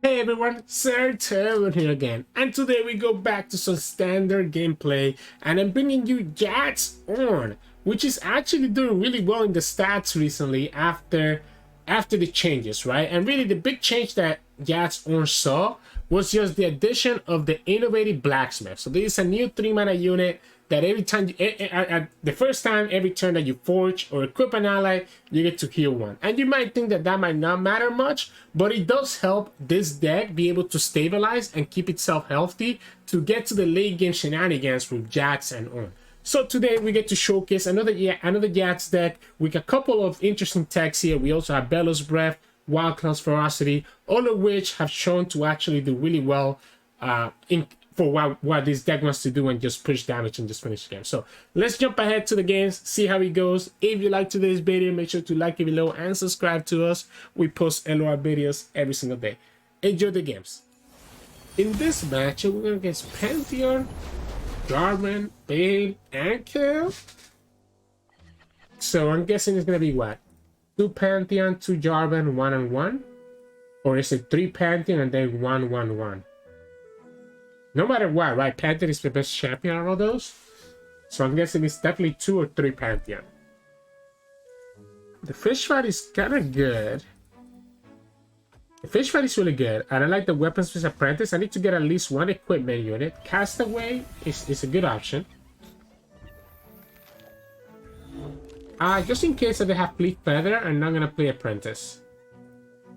Hey everyone, Sirturmund here again, and today we go back to some standard gameplay, and I'm bringing you Jax Ornn, which is actually doing really well in the stats recently after the changes, right? And really the big change that Jax Ornn saw was just the addition of the innovative blacksmith. So this is a new 3-mana unit that every time, the first time, every turn that you forge or equip an ally, you get to heal one. And you might think that that might not matter much, but it does help this deck be able to stabilize and keep itself healthy to get to the late game shenanigans with Jax and Ornn. So today we get to showcase another Jax deck with a couple of interesting techs here. We also have Bellows Breath, Wild Claw's Ferocity, all of which have shown to actually do really well for what this deck wants to do and just push damage and just finish the game. So let's jump ahead to the games, see how it goes. If you like today's video, make sure to like it below and subscribe to us. We post LOR videos every single day. Enjoy the games. In this matchup, we're going against Pantheon, Jarvan, Vayne, and Kill. So I'm guessing it's going to be what? 2 Pantheon, 2 Jarvan, 1 and 1? Or is it 3 Pantheon and then 1, 1, 1? No matter what, right? Pantheon is the best champion out of all those. So I'm guessing it's definitely 2 or 3 Pantheon. The fish fight is kind of good. The fish fight is really good. And I like the weapons with apprentice. I need to get at least 1 equipment unit. Castaway is a good option. Just in case that they have Fleet Feather, I'm not gonna play apprentice.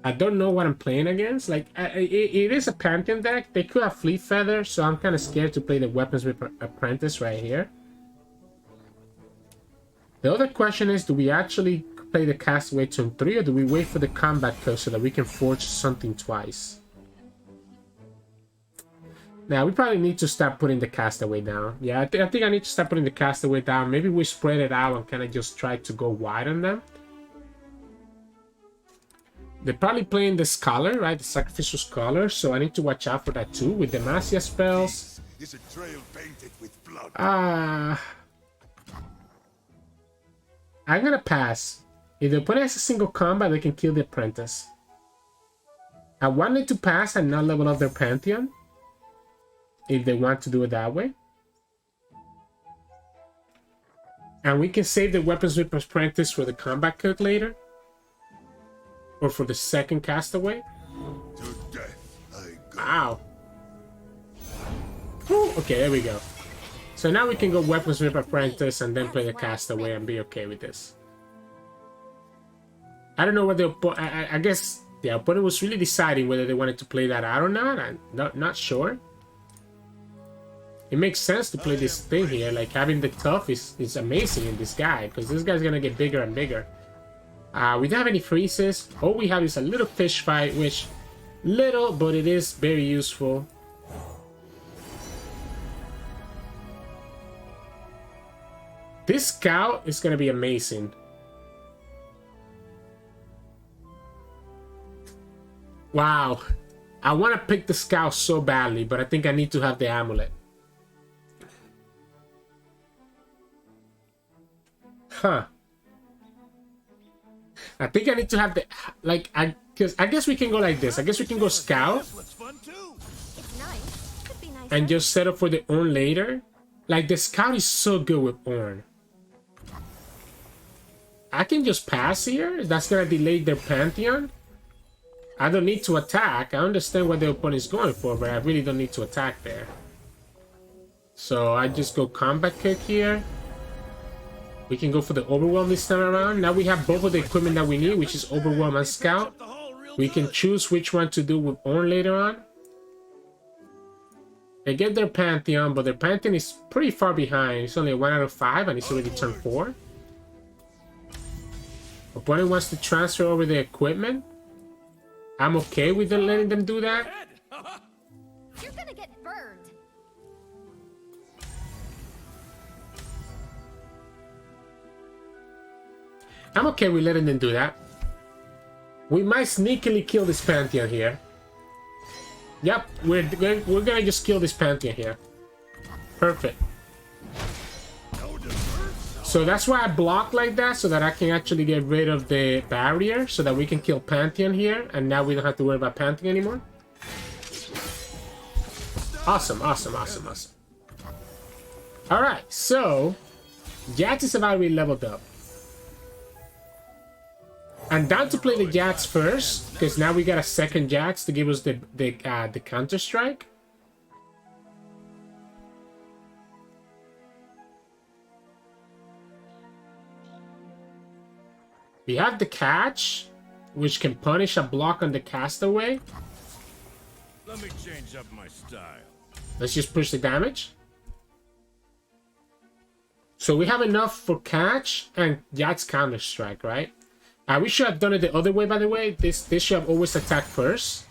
I don't know what I'm playing against. Like, it is a Pantheon deck. They could have Fleet Feather, so I'm kind of scared to play the weapons with Apprentice right here. The other question is, do we actually play the Castaway turn 3, or do we wait for the combat curve so that we can forge something twice? Now, we probably need to start putting the Castaway down. Yeah, I think I need to start putting the Castaway down. Maybe we spread it out and kind of just try to go wide on them. They're probably playing the Scholar, right? The Sacrificial Scholar, so I need to watch out for that too. With Demacia spells. Is a trail painted with blood. I'm gonna pass. If the opponent has a single combat, they can kill the Apprentice. I wanted to pass and not level up their Pantheon, if they want to do it that way. And we can save the weapons with Apprentice for the combat cook later. Or for the second Castaway. To death I go. Wow. Whew, okay, there we go. So now we can go weapons with Apprentice and then play the Castaway and be okay with this. I don't know what the I guess the opponent was really deciding whether they wanted to play that out or not. I'm not sure. It makes sense to play this thing here. Like, having the tough is amazing in this guy, because this guy's gonna get bigger and bigger. We don't have any freezes. All we have is a little fish fight, which little, but it is very useful. This scout is going to be amazing. Wow. I want to pick the scout so badly, but I think I need to have the amulet. Huh. I think I need to have the, like, because I guess we can go like this. I guess we can go Scout. And just set up for the Ornn later. Like, the Scout is so good with Ornn. I can just pass here. That's going to delay their Pantheon. I don't need to attack. I understand what the opponent is going for, but I really don't need to attack there. So I just go Combat Kick here. We can go for the Overwhelm this time around. Now we have both of the equipment that we need, which is Overwhelm and Scout. We can choose which one to do with Ornn later on. They get their Pantheon, but their Pantheon is pretty far behind. It's only a 1 out of 5, and it's already turn 4. Opponent wants to transfer over the equipment. I'm okay with them letting them do that. You're gonna get burned. I'm okay with letting them do that. We might sneakily kill this Pantheon here. Yep, we're gonna just kill this Pantheon here. Perfect. So that's why I block like that, so that I can actually get rid of the barrier, so that we can kill Pantheon here, and now we don't have to worry about Pantheon anymore. Awesome, awesome, awesome, awesome. Alright, so Jax is about to be leveled up. I'm down to play the Jax first, because now we got a second Jax to give us the counter strike. We have the catch, which can punish a block on the castaway. Let me change up my style. Let's just push the damage. So we have enough for catch and Jax counter strike, right? We should have done it the other way, by the way. This should have always attacked first.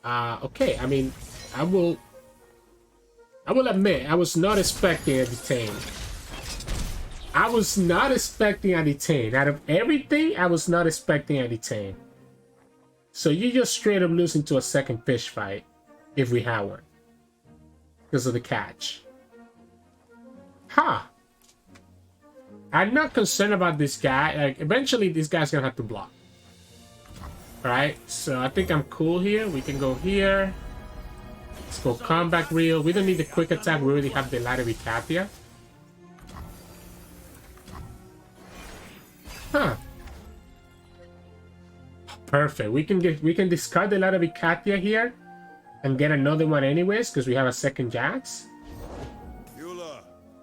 Okay, I mean, I will admit, I was not expecting a detain. I was not expecting a detain. Out of everything, I was not expecting a detain. So you just straight up lose into a second fish fight, if we have one. Because of the catch. Huh. I'm not concerned about this guy. Like, eventually this guy's gonna have to block. Alright, so I think I'm cool here. We can go here. Let's go comeback reel. We don't need the quick attack. We already have the Ladder Vicatia. Huh. Perfect. We can discard the Ladder Vicatia here and get another one anyways, because we have a second Jax.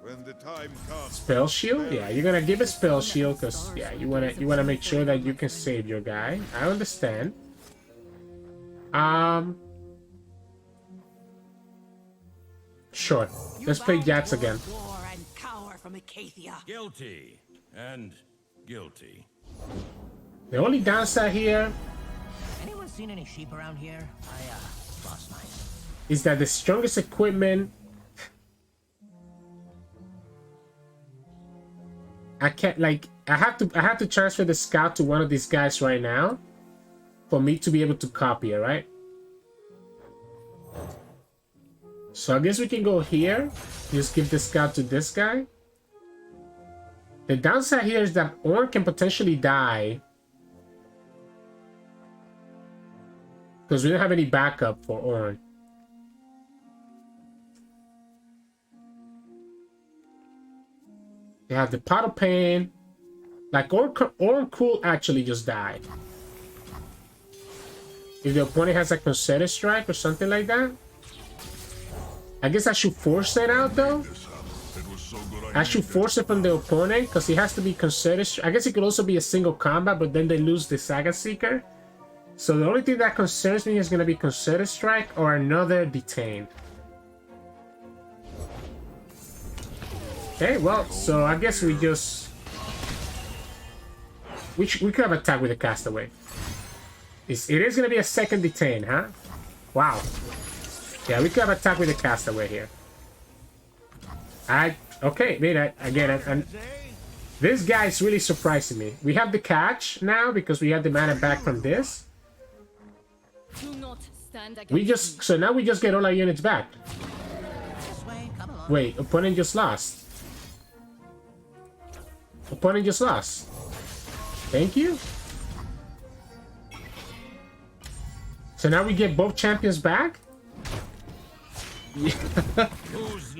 When the time comes. Spell shield? Yeah, you're gonna give a spell shield because yeah, you wanna make sure that you can save your guy. I understand. Sure. Let's play Jax again. Guilty and guilty. The only downside here Anyone seen any sheep around here? I lost mine. is that the strongest equipment I can't, like, I have to transfer the scout to one of these guys right now for me to be able to copy it, right? So I guess we can go here. Just give the scout to this guy. The downside here is that Ornn can potentially die because we don't have any backup for Ornn. They have the Pot of Pain. Like, Ornn could actually just die. If the opponent has a Concerted Strike or something like that. I guess I should force that out, though. I should force it from the opponent, because he has to be Concerted Strike. I guess it could also be a single combat, but then they lose the Saga Seeker. So the only thing that concerns me is going to be Concerted Strike or another Detain. Okay, well, so I guess we just... We could have attacked with a Castaway. It is going to be a second Detain, huh? Wow. Yeah, we could have attacked with a Castaway here. Okay, wait, I get it. And this guy is really surprising me. We have the catch now because we have the mana back from this. So now we just get all our units back. Wait, opponent just lost. Opponent just lost. Thank you. So now we get both champions back?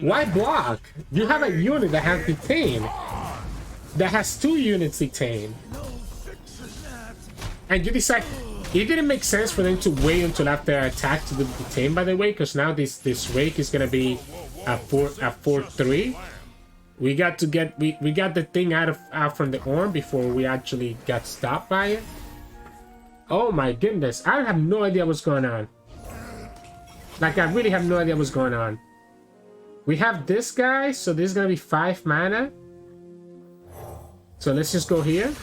Why block? You have a unit that has Detain. That has 2 units Detain. And you decide... It didn't make sense for them to wait until after attack to do Detain, by the way, because now this Rake is gonna be a 4-3. We got the thing out from the Ornn before we actually got stopped by it. Oh my goodness, I have no idea what's going on. Like, I really have no idea what's going on. We have this guy, so this is gonna be 5 mana. So let's just go here.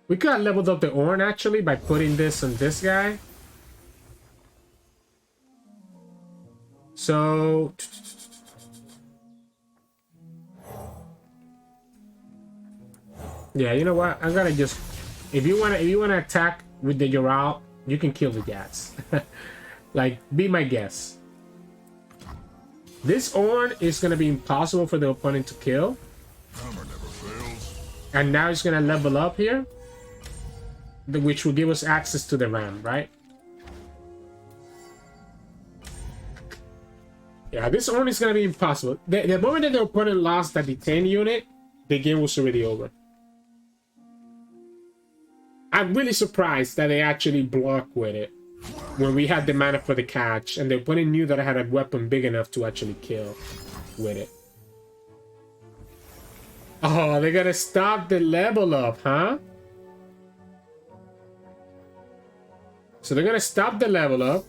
We could have leveled up the Ornn actually by putting this on this guy. So yeah, you know what? I'm gonna just, if you wanna attack with the Yoral, you can kill the Gats. Like, be my guess. This Ornn is gonna be impossible for the opponent to kill. And now he's gonna level up here. which will give us access to the ram, right? Yeah, this Ornn is gonna be impossible. The moment that the opponent lost that detain unit, the game was already over. I'm really surprised that they actually blocked with it when we had the mana for the catch, and the opponent knew that I had a weapon big enough to actually kill with it. Oh, they're gonna stop the level up, huh? So they're gonna stop the level up.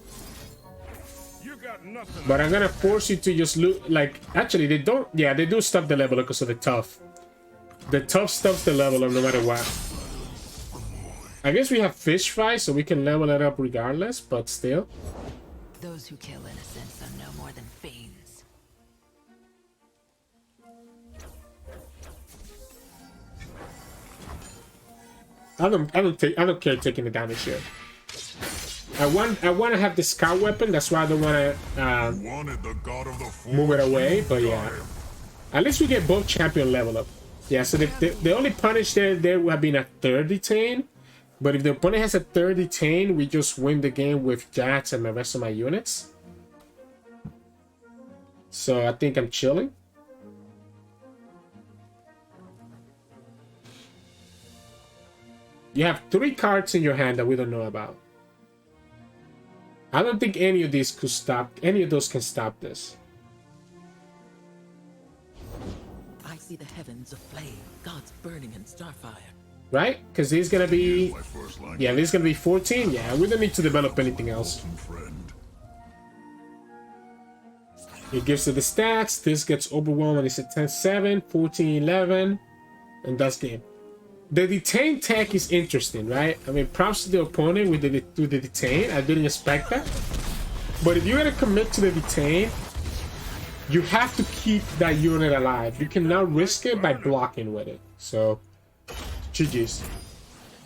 But I'm gonna force you to just loot. Like, actually, they don't. Yeah, they do stop the level up because of the tough. The tough stops the level up no matter what. I guess we have fish fry, so we can level it up regardless, but still. Those who kill innocents are no more than fiends. I don't care taking the damage here. I want to have the scout weapon. That's why I don't want to move it away. But yeah, at least we get both champion level up. Yeah. So the only punish there would have been a third detain. But if the opponent has a third detain, we just win the game with Jax and the rest of my units. So I think I'm chilling. You have 3 cards in your hand that we don't know about. I don't think any of these could stop. Any of those can stop this. I see the heavens aflame, gods burning in starfire. Right? Because he's gonna be. Yeah, this is gonna be 14. Yeah, we don't need to develop anything else. It gives it the stats. This gets overwhelmed and it's a 10-7, 14-11, and that's game. The detain tech is interesting, right? I mean, props to the opponent with the detain. I didn't expect that. But if you're gonna commit to the detain, you have to keep that unit alive. You cannot risk it by blocking with it. So, GG's.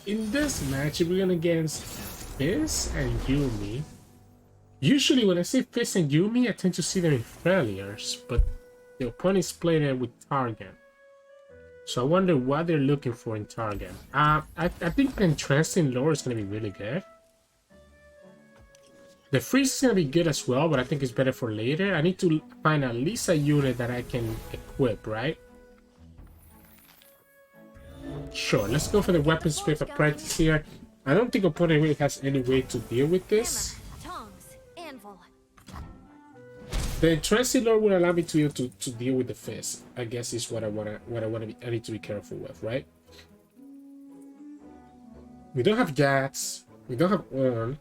In this match, we're gonna against Fizz and Yuumi. Usually, when I say Fizz and Yuumi, I tend to see them in failures, but the opponent's playing it with Targon. So I wonder what they're looking for in Targon. I think the entrancing lore is going to be really good. The freeze is going to be good as well, but I think it's better for later. I need to find at least a unit that I can equip, right? Sure, let's go for the weapons with apprentice here. I don't think opponent really has any way to deal with this. The entrancing lore will allow me to deal with the Fizz. I guess is what I need to be careful with, right? We don't have Jax. We don't have Ornn.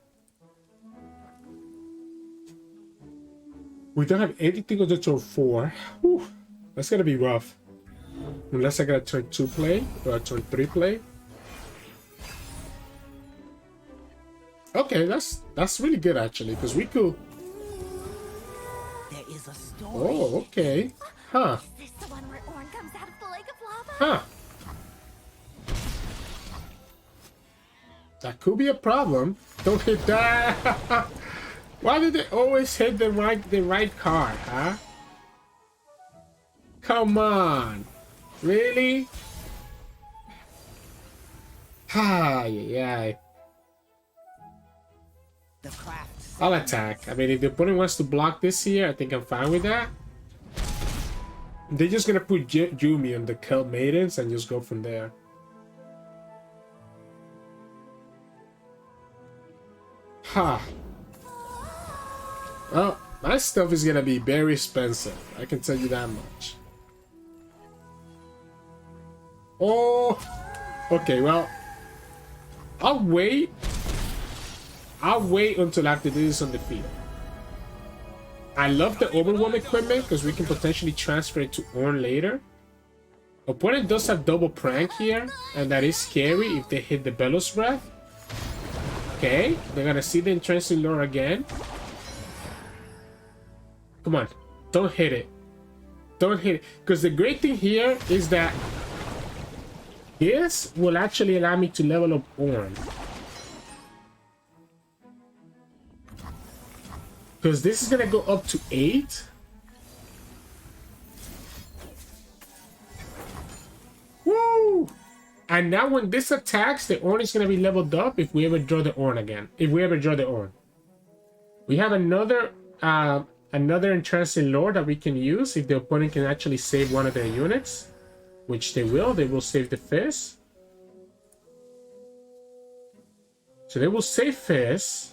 We don't have anything on the turn 4. Whew, that's gonna be rough. Unless I got a turn 2 play or a turn 3 play. Okay, that's really good actually, because we could. Oh, okay. Huh. Is this the one where Ornn comes out of the lake of lava? Huh. That could be a problem. Don't hit that. Why do they always hit the right card, huh? Come on. Really? Hi, yeah. The craft. I'll attack. I mean, if the opponent wants to block this here, I think I'm fine with that. They're just gonna put Yuumi on the Kelp Maidens and just go from there. Ha. Well, my stuff is gonna be very expensive. I can tell you that much. Oh. Okay, well. I'll wait until after this is on the field. I love the Overwhelm equipment because we can potentially transfer it to Ornn later. Opponent does have double prank here, and that is scary if they hit the Bellows Breath. Okay, they're gonna see the entrancing lore again. Come on, don't hit it. Don't hit it. Because the great thing here is that this will actually allow me to level up Ornn. Because this is gonna go up to 8. Woo! And now when this attacks, the Ornn is going to be leveled up if we ever draw the Ornn again. If we ever draw the Ornn. We have another Entrancing Lore that we can use if the opponent can actually save one of their units. Which they will. They will save the Fizz. So they will save Fizz.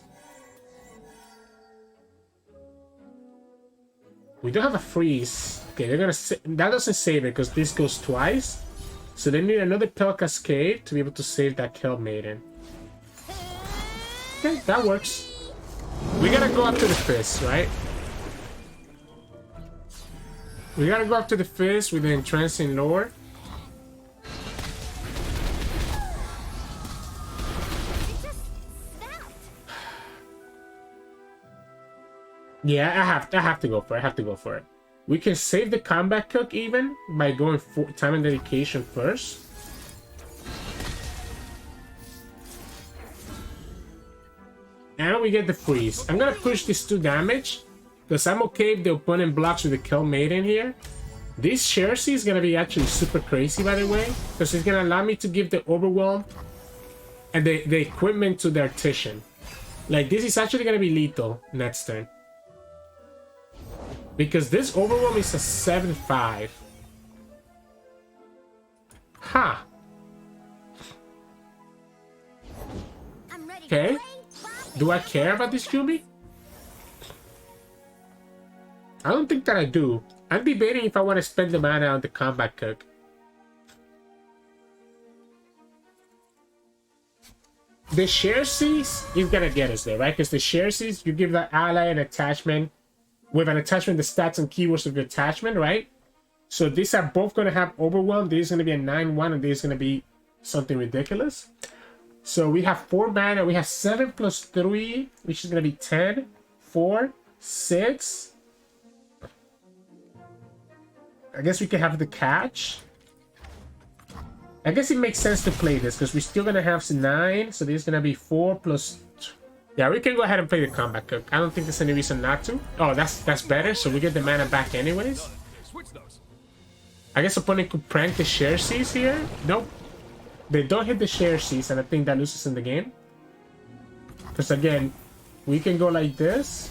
We don't have a freeze. Okay, they're gonna that doesn't save it because this goes twice. So they need another Pell Cascade to be able to save that Kelp Maiden. Okay, that works. We gotta go after the Fizz, right? We gotta go after the Fizz with the Entrancing Lore. Yeah, I have to go for it. I have to go for it. We can save the combat cook even by going for time and dedication first. And we get the freeze. I'm gonna push this 2 damage because I'm okay if the opponent blocks with the Kelp Maiden here. This Xerxes is gonna be actually super crazy, by the way, because it's gonna allow me to give the Overwhelm and the equipment to the Artisan. Like, this is actually gonna be lethal next turn. Because this Overwhelm is a 7-5. Huh. Okay. Do I care about this Yuumi? I don't think that I do. I'm debating if I want to spend the mana on the combat cook. The Xerxes is gonna get us there, right? Because the Xerxes, you give the ally an attachment. With an attachment, the stats and keywords of the attachment, right? So these are both going to have Overwhelm. This is going to be a 9-1, and this is going to be something ridiculous. So we have 4 mana. We have 7 plus 3, which is going to be 10, 4, 6. I guess we can have the catch. I guess it makes sense to play this, because we're still going to have 9. So this is going to be 4 plus... Yeah, we can go ahead and play the combat cook. I don't think there's any reason not to. Oh, that's better. So we get the mana back anyways. I guess opponent could prank the Xerxes here. Nope. They don't hit the Xerxes, and I think that loses in the game. Because again, we can go like this.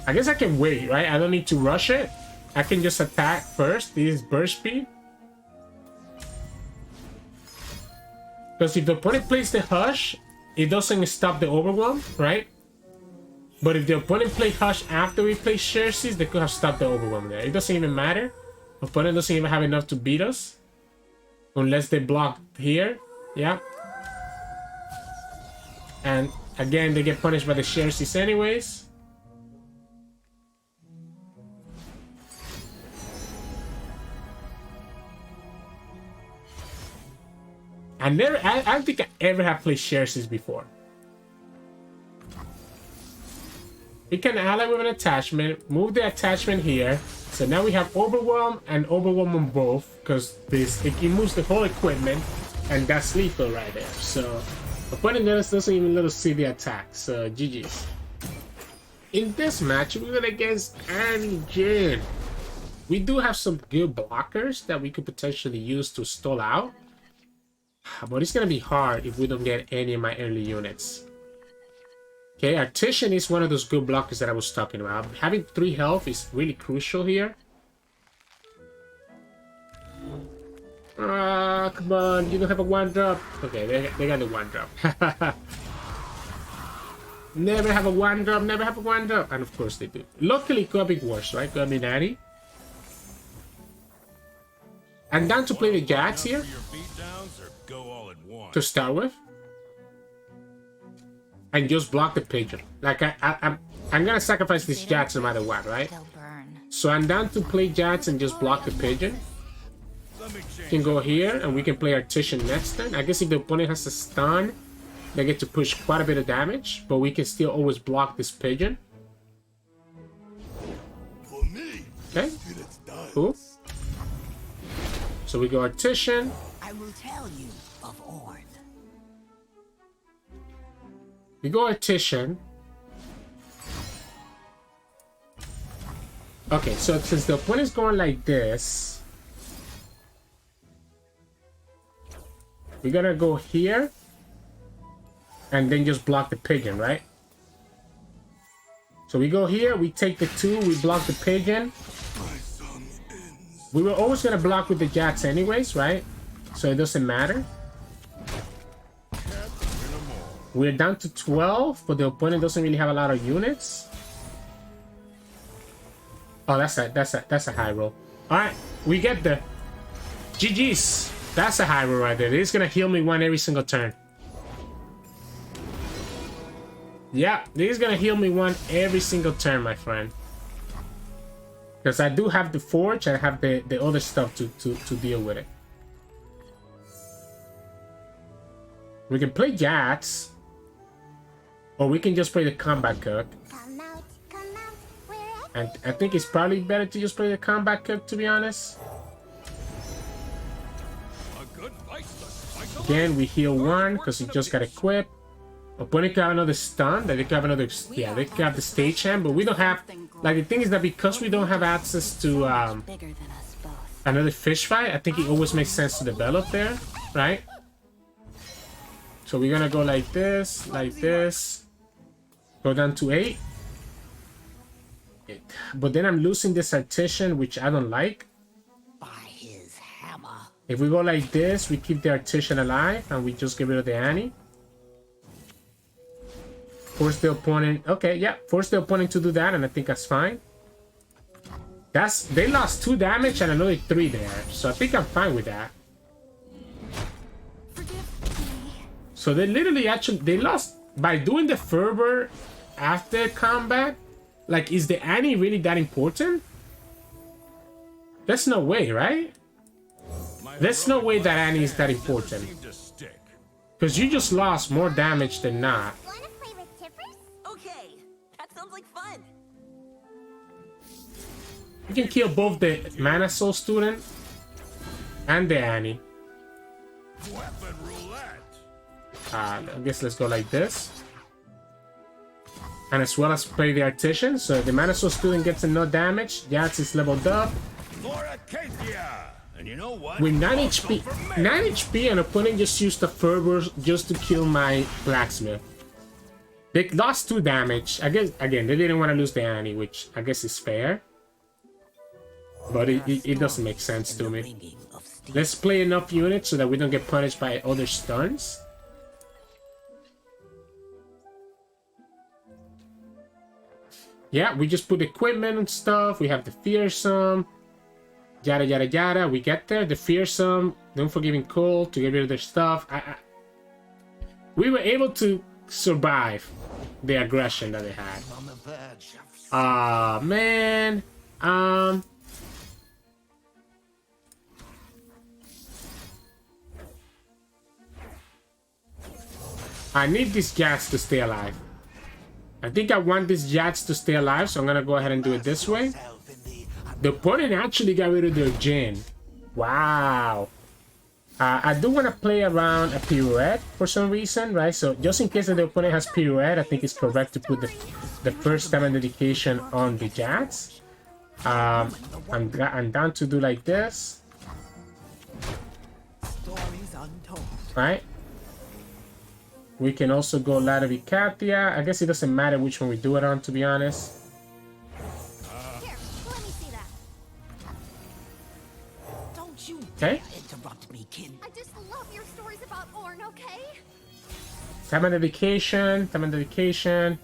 I guess I can wait, right? I don't need to rush it. I can just attack first. This is burst speed. Because if the opponent plays the Hush, it doesn't stop the Overwhelm, right? But if the opponent plays Hush after we play Xerxes, they could have stopped the Overwhelm there. It doesn't even matter. The opponent doesn't even have enough to beat us. Unless they block here. Yeah. And again, they get punished by the Xerxes anyways. I don't think I ever have played Xerxes before. We can ally with an attachment, move the attachment here. So now we have Overwhelm and Overwhelm on both, because it moves the whole equipment, and that's lethal right there. So opponent doesn't even let us see the attack. So GG's. In this match, we're going against Annie Jhin. We do have some good blockers that we could potentially use to stall out. But it's gonna be hard if we don't get any of my early units. Okay, Artisan is one of those good blockers that I was talking about. Having 3 health is really crucial here. Ah, come on, you don't have a 1-drop. Okay, they got the 1-drop. Never have a 1-drop, never have a 1-drop. And of course they do. Luckily, it could have been worse, right? Could have been Annie. I'm down to play the Jax here. To start with. And just block the pigeon. Like, I'm gonna sacrifice this Jax no matter what, right? So I'm down to play Jax and just block the pigeon. We can go here and we can play Artisan next turn. I guess if the opponent has a stun, they get to push quite a bit of damage, but we can still always block this pigeon. Okay. Cool. So we go Artisan. I will tell you of Ornn. We go Artisan. Okay, so since the opponent's going like this, we're gonna go here and then just block the pigeon, right? So we go here, we take the 2, we block the pigeon. We were always gonna block with the Jax anyways, right? So it doesn't matter. We're down to 12, but the opponent doesn't really have a lot of units. Oh, that's a high roll. All right, we get the GG's. That's a high roll right there. It's gonna heal me 1 every single turn. Yeah, this is gonna heal me 1 every single turn, my friend. Because I do have the forge and I have the other stuff to deal with it. We can play Jax, or we can just play the combat cook. And I think it's probably better to just play the combat cook, to be honest. Again, we heal 1 because he just got equipped. Opponent can have another stun, that they can have another, yeah, they can have the stage hand, but we don't have, like, the thing is that because we don't have access to another fish fight, I think it always makes sense to develop there, right? So we're gonna go like this, go down to 8. But then I'm losing this Artisan, which I don't like. By his hammer. If we go like this, we keep the Artisan alive and we just get rid of the Annie. Force the opponent. Okay, yeah, force the opponent to do that, and I think that's fine. They lost 2 damage and another 3 there, so I think I'm fine with that. So they literally they lost by doing the fervor after combat. Like, is the Annie really that important? There's no way, right? There's no way that Annie is that important. Because you just lost more damage than not. Wanna play with tippers? Okay, that sounds like fun. You can kill both the Mana Soul student and the Annie. Weapon roulette. I guess let's go like this. And as well as play the Artisan, so the Mana Soul student gets no damage. Jax is leveled up. And you know what? With 9 HP. 9 HP, an opponent just used the fervor just to kill my blacksmith. They lost 2 damage. I guess, again, they didn't want to lose the Annie, which I guess is fair. But it doesn't make sense to me. Let's play enough units so that we don't get punished by other stuns. Yeah, we just put equipment and stuff. We have the fearsome. Yada yada yada. We get there. The fearsome. The unforgiving cold to get rid of their stuff. We were able to survive the aggression that they had. Ah, man. I need this Jax to stay alive. I think I want this Jax to stay alive, so I'm gonna go ahead and do it this way. The opponent actually got rid of their Jhin. Wow. I do want to play around a pirouette for some reason, right? So just in case that the opponent has pirouette, I think it's correct to put the first time and dedication on the Jax. I'm down to do like this. Right? We can also go Ladder Vicatia. I guess it doesn't matter which one we do it on, to be honest. Here, let me see that. Don't you Okay. interrupt me, kid. I just love your stories about Ornn, okay? Time and dedication. Time and dedication.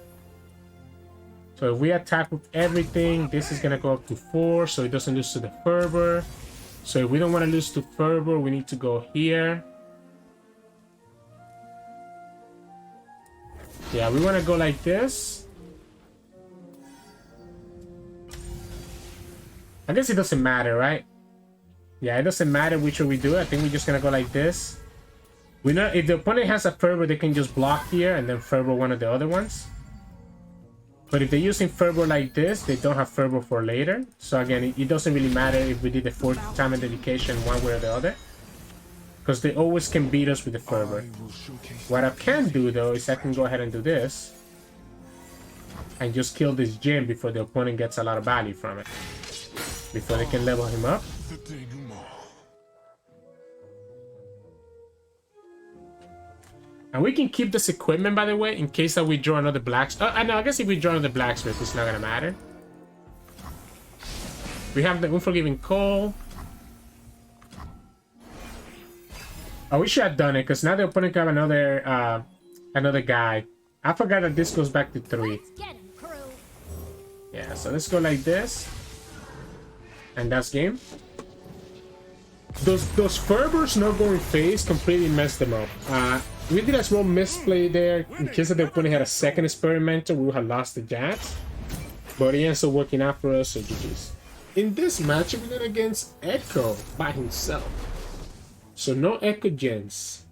So if we attack with everything, this is gonna go up to 4, so it doesn't lose to the fervor. So if we don't want to lose to fervor, we need to go here. Yeah, we want to go like this. I guess it doesn't matter, right? Yeah, it doesn't matter which way we do it. I think we're just gonna go like this. We know if the opponent has a fervor, they can just block here and then fervor one of the other ones. But if they're using fervor like this, they don't have fervor for later. So again, it doesn't really matter if we did the 4th time and dedication one way or the other. Because they always can beat us with the fervor. What I can do though is I can go ahead and do this. and just kill this Jhin before the opponent gets a lot of value from it. Before they can level him up. And we can keep this equipment, by the way, in case that we draw another blacksmith. I know, I guess if we draw another blacksmith, it's not gonna matter. We have the Unforgiving Coal. Oh, we should have done it, because now the opponent can have another guy. I forgot that this goes back to 3. Yeah, so let's go like this. And that's game. Those Fervors not going phase completely messed them up. We did a small misplay there. In case that the opponent had a second experimenter, we would have lost the Jax. But he ends up working out for us, so GG's. In this match, we did against Ekko by himself. So no Ekko gens.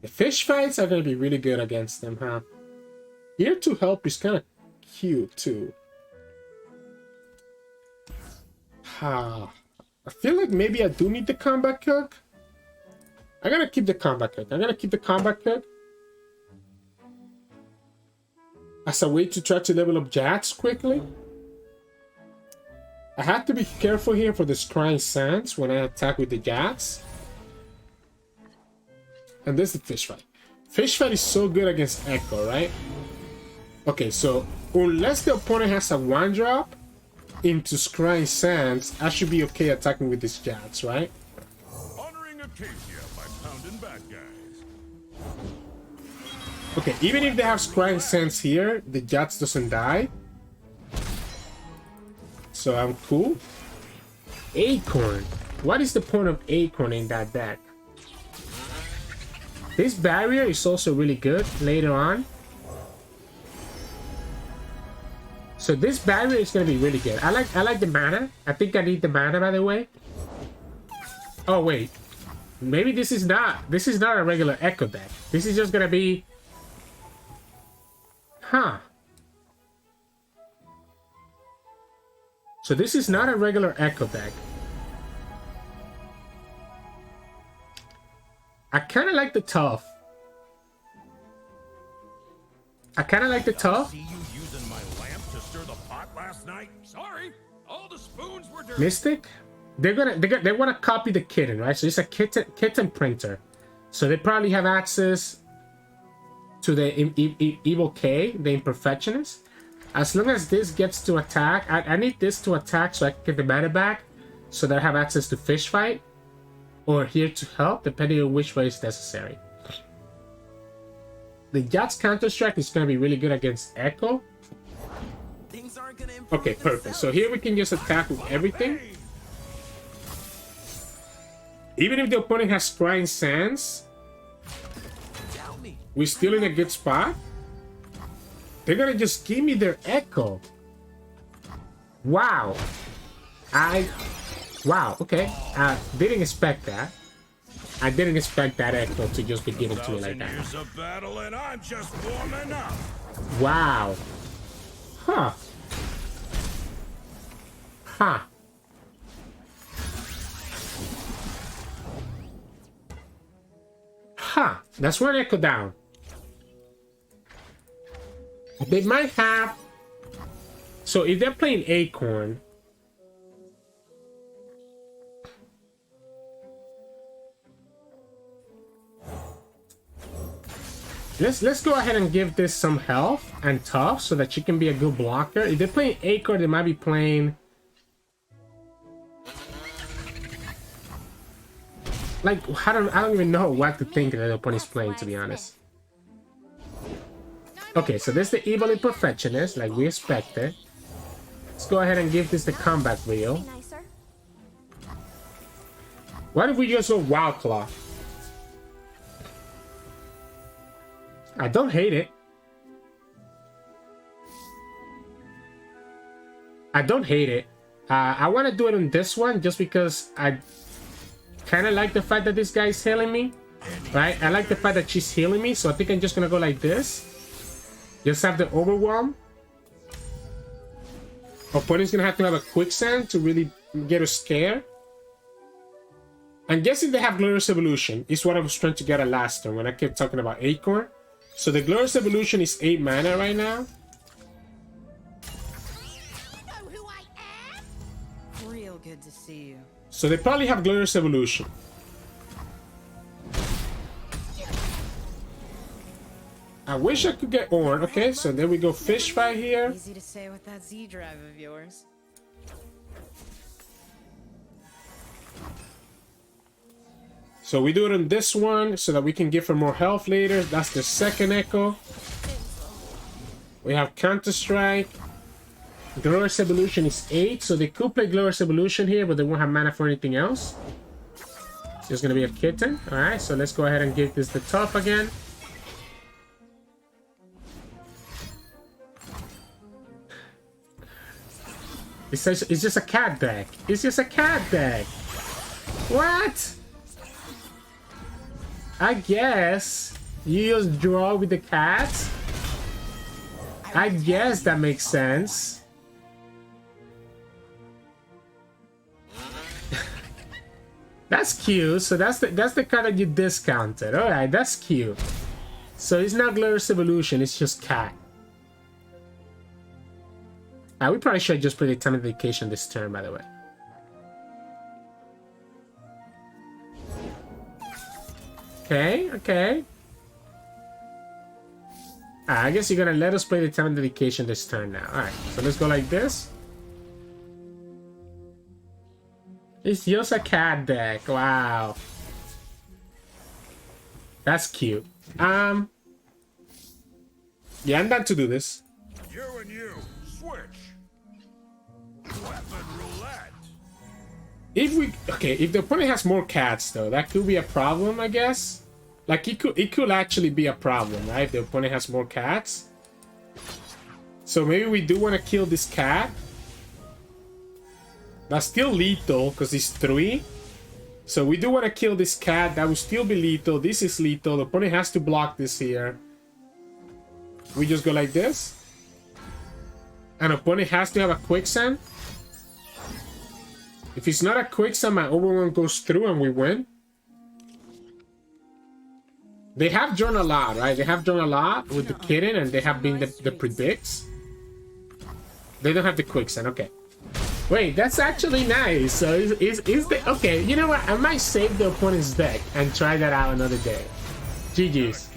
The fish fights are going to be really good against them, huh? Here to help is kind of cute, too. I feel like maybe I do need the combat cook. I'm gonna keep the combat cook. I'm gonna keep the combat cook as a way to try to level up Jax quickly. I have to be careful here for the Scrying Sands when I attack with the Jax. And this is the fish fight. Fish fight is so good against Ekko, right? Okay, so unless the opponent has a 1-drop into Scrying Sands, I should be okay attacking with this Jax, right? Honoring Acacia by pounding bad guys. Okay, even if they have Scrying Sands here, the Jax doesn't die. So I'm cool. Acorn. What is the point of Acorn in that deck? This barrier is also really good later on. So this barrier is gonna be really good. I like the mana. I think I need the mana, by the way. Oh wait. Maybe this is not a regular Ekko deck. This is just gonna be... Huh. So this is not a regular Ekko deck. I kind of like the tough. I kind of like the tough. See you using my lamp to stir the pot last night? Sorry, all the spoons were dirty. Mystic? They want to copy the kitten, right? So it's a kitten printer. So they probably have access to the Evil K, the Imperfectionist. As long as this gets to attack, I need this to attack so I can get the mana back, so that I have access to Fish Fight, or here to help, depending on which way is necessary. The Jax Counter-Strike is going to be really good against Ekko. Okay, perfect. So here we can just attack with everything. Even if the opponent has Scrying Sands, we're still in a good spot. They're gonna just give me their Ekko. Wow. Wow, okay. Didn't expect that. I didn't expect that Ekko to just be given to me like that. Years of battle and I'm just warming up. Wow. Huh. Huh. Huh. That's one Ekko down. They might have... So if they're playing Acorn... Let's go ahead and give this some health and tough so that she can be a good blocker. If they're playing Acorn, they might be playing... Like, I don't even know what to think that the opponent's playing, to be honest. Okay, so this is the Evil Imperfectionist, like we expected. Let's go ahead and give this the combat wheel. What if we just go Wild Claw? I don't hate it. I don't hate it. I want to do it on this one just because I kind of like the fact that this guy is healing me. Right? I like the fact that she's healing me, so I think I'm just going to go like this. Just have the Overwhelm. Opponent's gonna have to have a Quicksand to really get a scare. I'm guessing they have Glorious Evolution. Is what I was trying to get at last time when I kept talking about Acorn. So the Glorious Evolution is 8 mana right now. Know who I am? Real good to see you. So they probably have Glorious Evolution. I wish I could get Ornn. Okay, so there we go. Fish fight here. Easy to say with that Z drive of yours. So we do it on this one so that we can give her more health later. That's the second Ekko. We have Counter Strike. Glorious Evolution is 8, so they could play Glorious Evolution here, but they won't have mana for anything else. It's just gonna be a kitten. Alright, so let's go ahead and give this the top again. It's just a cat deck. It's just a cat deck. What? I guess you just draw with the cats. I guess that makes sense. That's cute. So that's the card that you discounted. All right, that's cute. So it's not Glorious Evolution. It's just cat. We probably should just play the Time of Dedication this turn, by the way. Okay, okay. I guess you're gonna let us play the Time of Dedication this turn now. Alright, so let's go like this. It's just a cat deck. Wow. That's cute. Yeah, I'm down to do this. You and you, switch. Weapon roulette. If the opponent has more cats though, that could be a problem, I guess. Like it could actually be a problem, right? If the opponent has more cats. So maybe we do want to kill this cat. That's still lethal because it's 3. So we do want to kill this cat. That will still be lethal. This is lethal. The opponent has to block this here. We just go like this. An opponent has to have a quicksand. If it's not a quicksand, my overwhelm goes through and we win. They have drawn a lot, right? They have drawn a lot with the kitten and they have been the predicts. They don't have the quicksand, okay. Wait, that's actually nice. So is the... Okay, you know what? I might save the opponent's deck and try that out another day. GG's.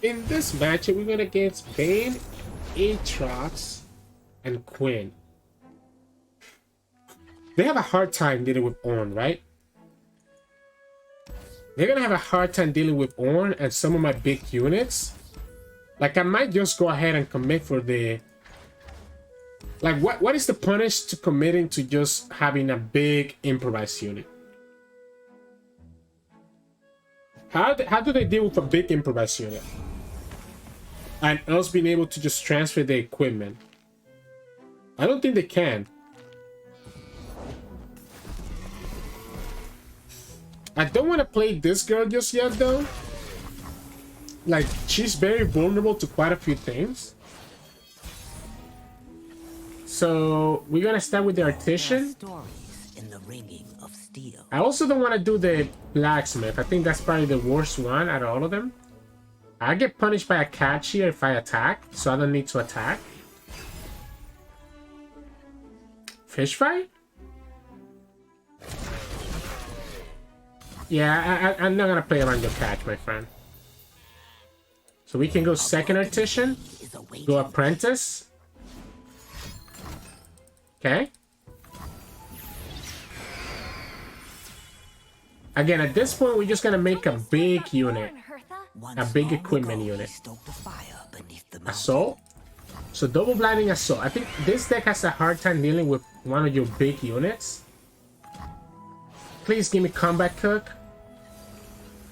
In this matchup, we're going against Vayne, Aatrox, and Quinn. They have a hard time dealing with Ornn, right? They're gonna have a hard time dealing with Ornn and some of my big units. Like, I might just go ahead and commit for the... Like, what is the punish to committing to just having a big improvised unit? How do they deal with a big improvised unit? And us being able to just transfer the equipment? I don't think they can. I don't want to play this girl just yet, though. Like, she's very vulnerable to quite a few things. So, we're going to start with the Artisan. In the ringing of steel. I also don't want to do the Blacksmith. I think that's probably the worst one out of all of them. I get punished by a catch here if I attack, so I don't need to attack. Fish fight? Yeah, I'm not gonna play around your catch, my friend. So we can go second Artisan, go Apprentice. Okay. Again, at this point, we're just gonna make a big unit. A big equipment unit. Assault. So double blinding Assault. I think this deck has a hard time dealing with one of your big units. Please give me Combat Cook.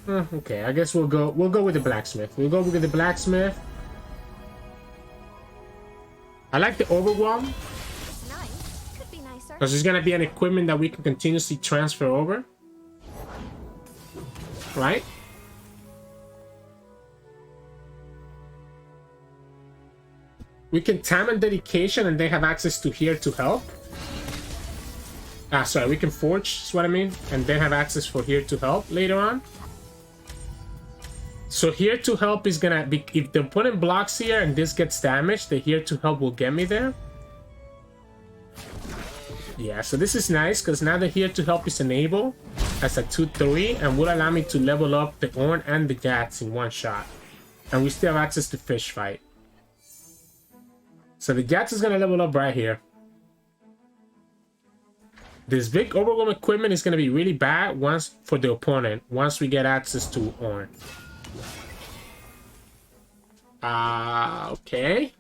Okay, I guess we'll go with the Blacksmith. We'll go with the Blacksmith. I like the Overwhelm. Because it's gonna be an equipment that we can continuously transfer over. Right? We can Time and Dedication and they have access to here to help. Sorry, we can Forge, is what I mean. And they have access for here to help later on. So here to help is gonna be, if the opponent blocks here and this gets damaged, the here to help will get me there. Yeah, so this is nice because now the here to help is enabled as a 2-3 and will allow me to level up the Ornn and the Jax in one shot. And we still have access to fish fight. So the Jax is gonna level up right here. This big overwhelm equipment is gonna be really bad once for the opponent once we get access to Ornn. Okay.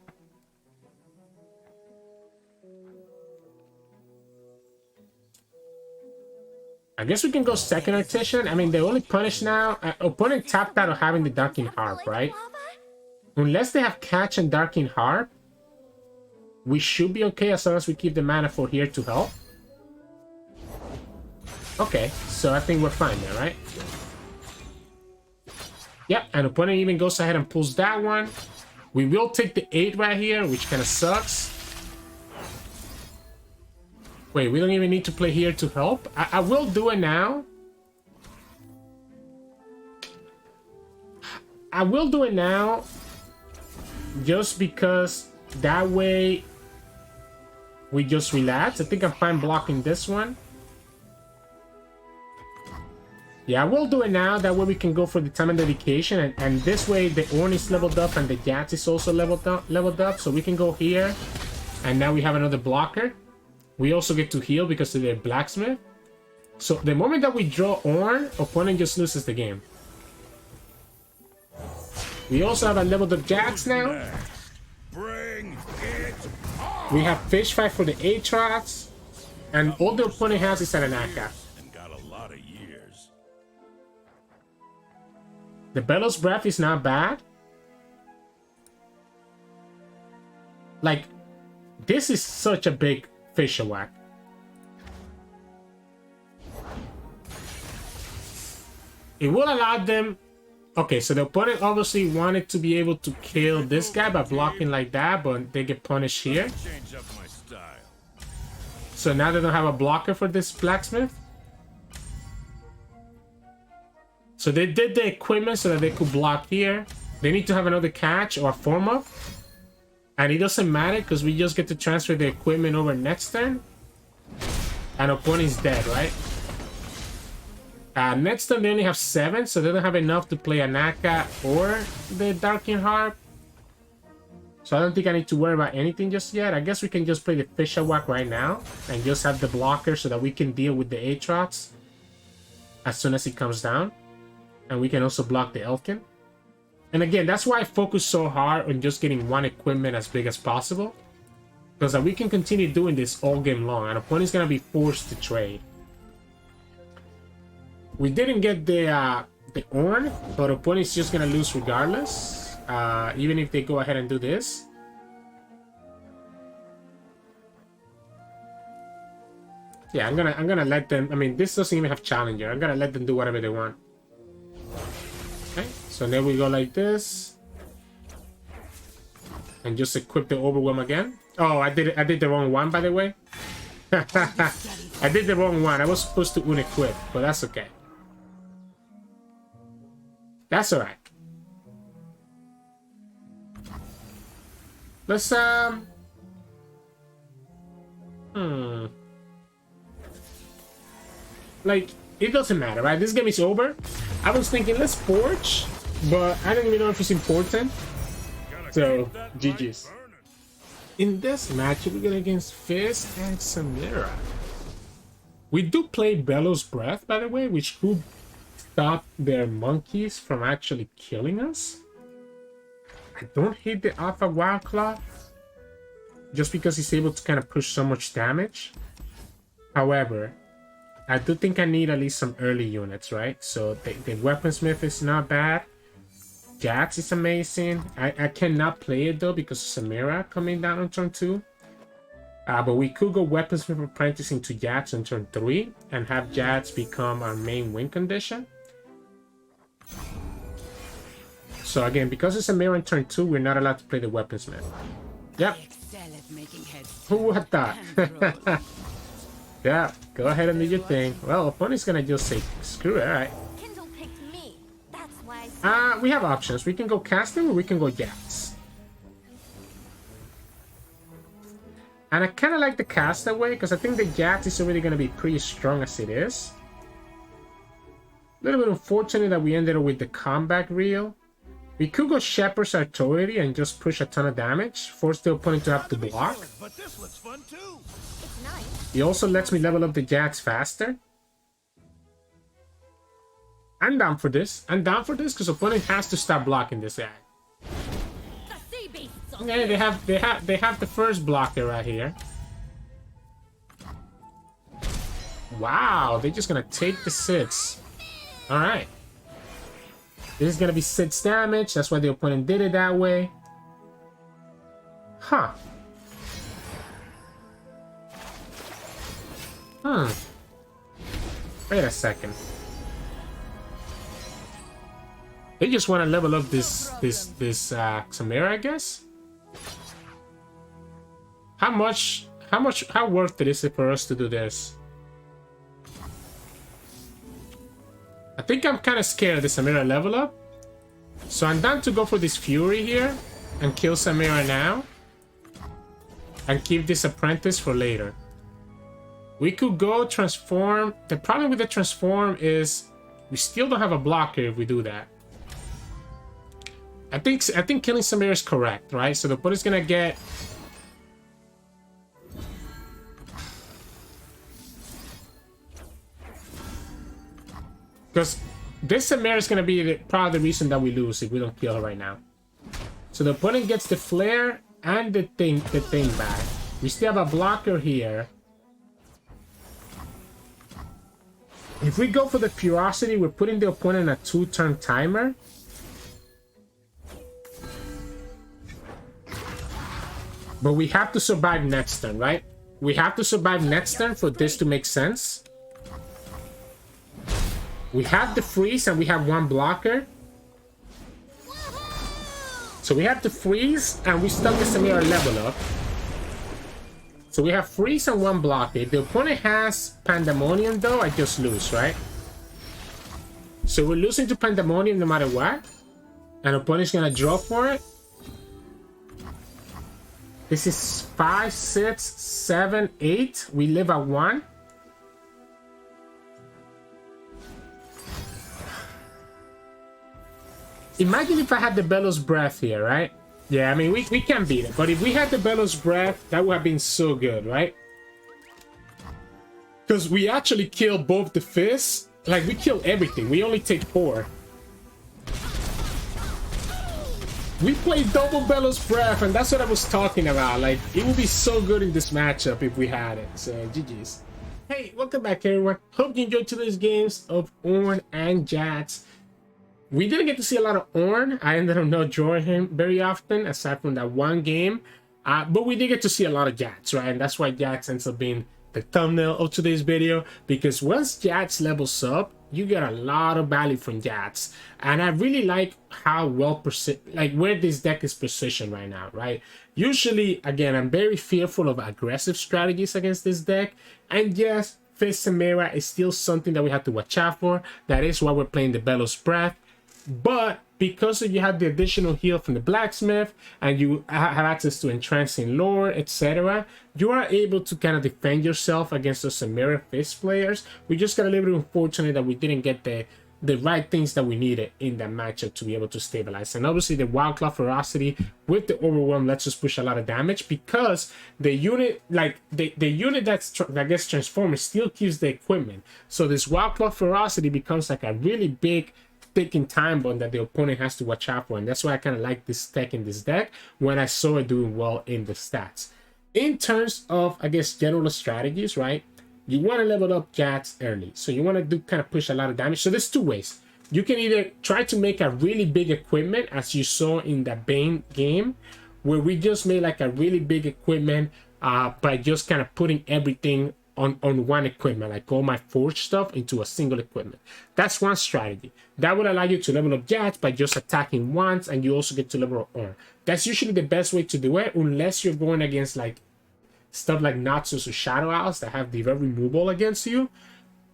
I guess we can go second Artisan. I mean, they only punish now. Opponent tapped out of having the Darking Harp, right? Unless they have Catch and Darking Harp, we should be okay as long as we keep the mana for here to help. Okay, so I think we're fine there, right? Yep, and opponent even goes ahead and pulls that one. We will take the 8 right here, which kind of sucks. Wait, we don't even need to play here to help? I will do it now. I will do it now. Just because that way we just relax. I think I'm fine blocking this one. Yeah, I will do it now. That way we can go for the time and dedication. And this way the Ornn is leveled up and the Jax is also leveled up. So we can go here. And now we have another blocker. We also get to heal because of the blacksmith. So the moment that we draw Ornn, opponent just loses the game. We also have a leveled up Jax now. Bring it on. We have fish fight for the Aatrox. And all the opponent has is an Anaka. And got a lot of years. The Bellows Breath is not bad. Like, this is such a big Fisher whack. It will allow them. Okay, so the opponent obviously wanted to be able to kill this guy by blocking like that, but they get punished here. Change up my style. So now they don't have a blocker for this blacksmith. So they did the equipment so that they could block here. They need to have another catch or form up. And it doesn't matter because we just get to transfer the equipment over next turn. And opponent is dead, right? Next turn they only have 7, so they don't have enough to play Anaka or the Darking Harp. So I don't think I need to worry about anything just yet. I guess we can just play the Fisher Whack right now. And just have the blocker so that we can deal with the Aatrox as soon as he comes down. And we can also block the Elkin. And again, that's why I focus so hard on just getting one equipment as big as possible. Because we can continue doing this all game long. And opponent's going to be forced to trade. We didn't get the Ornn, but opponent's just going to lose regardless. Even if they go ahead and do this. Yeah, I'm gonna let them. I mean, this doesn't even have challenger. I'm gonna let them do whatever they want. Okay, so then we go like this, and just equip the overwhelm again. Oh, I did the wrong one, by the way. I did the wrong one. I was supposed to unequip, but that's okay. That's alright. Let's like, it doesn't matter, right? This game is over. I was thinking, let's forge, but I don't even know if it's important. So, GG's. In this match, we're going against Fizz and Samira. We do play Bellows Breath, by the way, which could stop their monkeys from actually killing us. I don't hate the Alpha Wild Claw, just because he's able to kind of push so much damage. However, I do think I need at least some early units, right? So the Weaponsmith is not bad. Jax is amazing. I cannot play it though because of Samira coming down on turn 2. But we could go Weaponsmith Apprentice into Jax on turn 3 and have Jax become our main win condition. So again, because it's Samira on turn 2, we're not allowed to play the Weaponsmith. Yep. Who would have thought? Yeah, go ahead and do your thing. Well, opponent's gonna just say, screw it, alright. Kindle picked me. That's why I We have options. We can go casting or we can go Jax. And I kind of like the castaway because I think the Jax is already going to be pretty strong as it is. A little bit unfortunate that we ended up with the comeback reel. We could go Shepherd's Authority and just push a ton of damage, force the opponent to have to block. But this looks fun too. It's nice. He also lets me level up the Jax faster. I'm down for this. I'm down for this because opponent has to stop blocking this guy. The sea beasts. Okay, they have the first blocker right here. Wow, they're just gonna take the 6. All right. This is gonna be 6 damage. That's why the opponent did it that way. Huh. Wait a second. They just want to level up this Samira, I guess. How worth it is it for us to do this? I think I'm kind of scared of the Samira level up. So I'm down to go for this Fury here and kill Samira now. And keep this Apprentice for later. We could go transform. The problem with the transform is we still don't have a blocker if we do that. I think killing Samira is correct, right? So the opponent's gonna get... Because this Samira is gonna be probably the reason that we lose if we don't kill her right now. So the opponent gets the flare and the thing back. We still have a blocker here. If we go for the Ferocity, we're putting the opponent in a 2-turn timer. But we have to survive next turn, right? We have to survive next turn for this to make sense. We have the freeze and we have 1 blocker. So we have the freeze and we stuck the Samira level up. So we have freeze and 1 blocker. If the opponent has Pandemonium though, I just lose, right? So we're losing to Pandemonium no matter what. And opponent's gonna draw for it. This is 5, 6, 7, 8. We live at 1. Imagine if I had the Bellows Breath here, right? Yeah, I mean, we can beat it. But if we had the Bellows Breath, that would have been so good, right? Because we actually kill both the Fizz. Like, we kill everything. We only take 4. We played double Bellows Breath, and that's what I was talking about. Like, it would be so good in this matchup if we had it. So, GG's. Hey, welcome back, everyone. Hope you enjoyed today's games of Ornn and Jax. We didn't get to see a lot of Ornn. I ended up not drawing him very often, aside from that 1 game. But we did get to see a lot of Jax, right? And that's why Jax ends up being the thumbnail of today's video. Because once Jax levels up, you get a lot of value from Jax. And I really like how well where this deck is positioned right now, right? Usually, again, I'm very fearful of aggressive strategies against this deck. And yes, Fizz Samira is still something that we have to watch out for. That is why we're playing the Bellows Breath. But because you have the additional heal from the blacksmith and you have access to entrancing lore, etc., you are able to kind of defend yourself against the Samira Fizz players. We just got a little bit unfortunate that we didn't get the right things that we needed in that matchup to be able to stabilize. And obviously the Wildclaw Ferocity with the Overwhelm lets us push a lot of damage because the unit, like the unit that gets transformed still keeps the equipment. So this Wildclaw Ferocity becomes like a really big ticking time bomb that the opponent has to watch out for, and that's why I kind of like this tech in this deck when I saw it doing well in the stats. In terms of, I guess, general strategies, right? You want to level up Jax early, so you want to do kind of push a lot of damage. So there's 2 ways. You can either try to make a really big equipment, as you saw in the Vayne game, where we just made like a really big equipment by just kind of putting everything on 1 equipment, like all my forge stuff into a single equipment. That's 1 strategy. That would allow you to level up Jax by just attacking once, and you also get to level up Ornn. That's usually the best way to do it, unless you're going against like stuff like Noxus or Shadow Owls that have divert removal against you.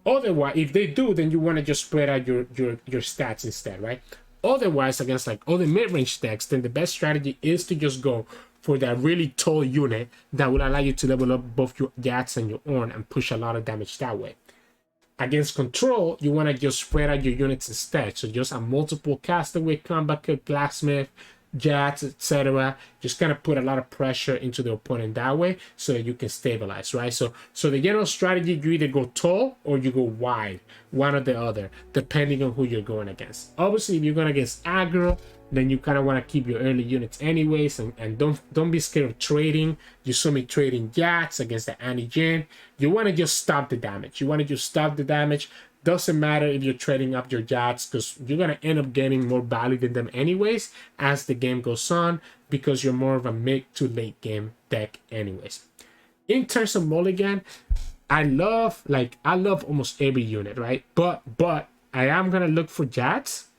Otherwise, if they do, then you want to just spread out your stats instead, right? otherwise, against like other mid-range decks, then the best strategy is to just go for that really tall unit that will allow you to level up both your Jax and your Ornn and push a lot of damage that way. Against control, you want to just spread out your units instead. So just a multiple castaway, combat, blacksmith, Jax, etc. Just kind of put a lot of pressure into the opponent that way so that you can stabilize, right? So the general strategy, you either go tall or you go wide, one or the other, depending on who you're going against. Obviously, if you're going against aggro, then you kind of want to keep your early units anyways, and don't be scared of trading. You saw me trading Jax against the Annie Jhin. You want to just stop the damage. You want to just stop the damage. Doesn't matter if you're trading up your Jax, because you're going to end up getting more value than them anyways as the game goes on, because you're more of a mid to late game deck anyways. In terms of mulligan, I love almost every unit, right? But I am going to look for Jax.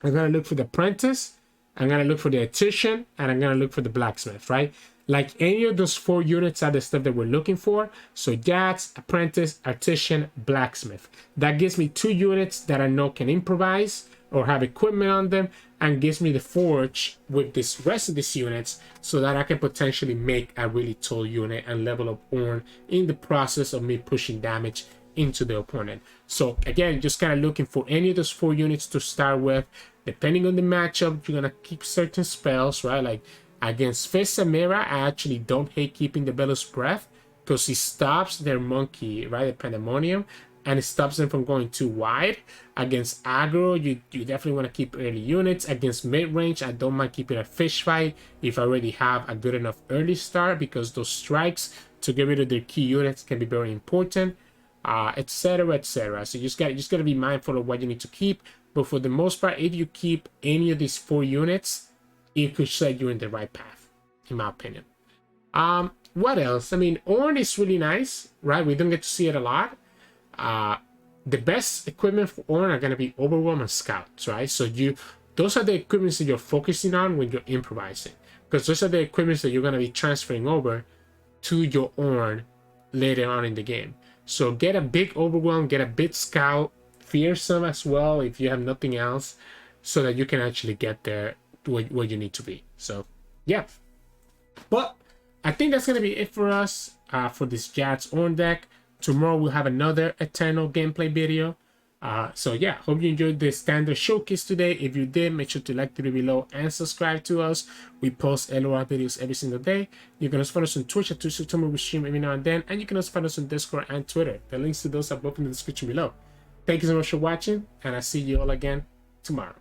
I'm going to look for the apprentice. I'm going to look for the artisan, and I'm going to look for the blacksmith, right? Like any of those 4 units are the stuff that we're looking for. So Jax, apprentice, artisan, blacksmith. That gives me 2 units that I know can improvise or have equipment on them, and gives me the forge with this rest of these units so that I can potentially make a really tall unit and level up Ornn in the process of me pushing damage into the opponent. So again, just kind of looking for any of those 4 units to start with. Depending on the matchup, you're gonna keep certain spells, right? Like against Fizz Samira, I actually don't hate keeping the Bellows Breath, because it stops their monkey, right, the Pandemonium, and it stops them from going too wide. Against aggro, you definitely want to keep early units. Against mid-range, I don't mind keeping a fish fight if I already have a good enough early start, because those strikes to get rid of their key units can be very important, etc, etc. So you just gotta be mindful of what you need to keep. But for the most part, if you keep any of these 4 units, it could set you in the right path, in my opinion. What else? I mean, Ornn is really nice, right? We don't get to see it a lot. The best equipment for Ornn are going to be Overwhelm and Scouts, right? So those are the equipments that you're focusing on when you're improvising, because those are the equipments that you're going to be transferring over to your Ornn later on in the game. So get a big Overwhelm, get a big Scout, Fearsome as well if you have nothing else, so that you can actually get there where you need to be. So yeah, but I think that's gonna be it for us for this Jax Ornn deck. Tomorrow we'll have another Eternal gameplay video. So yeah, hope you enjoyed the standard showcase today. If you did, make sure to like the video below and subscribe to us. We post LOR videos every single day. You can also find us on Twitch at Sirturmund. We stream every now and then, and you can also find us on Discord and Twitter. The links to those are both in the description below. Thank you so much for watching, and I'll see you all again tomorrow.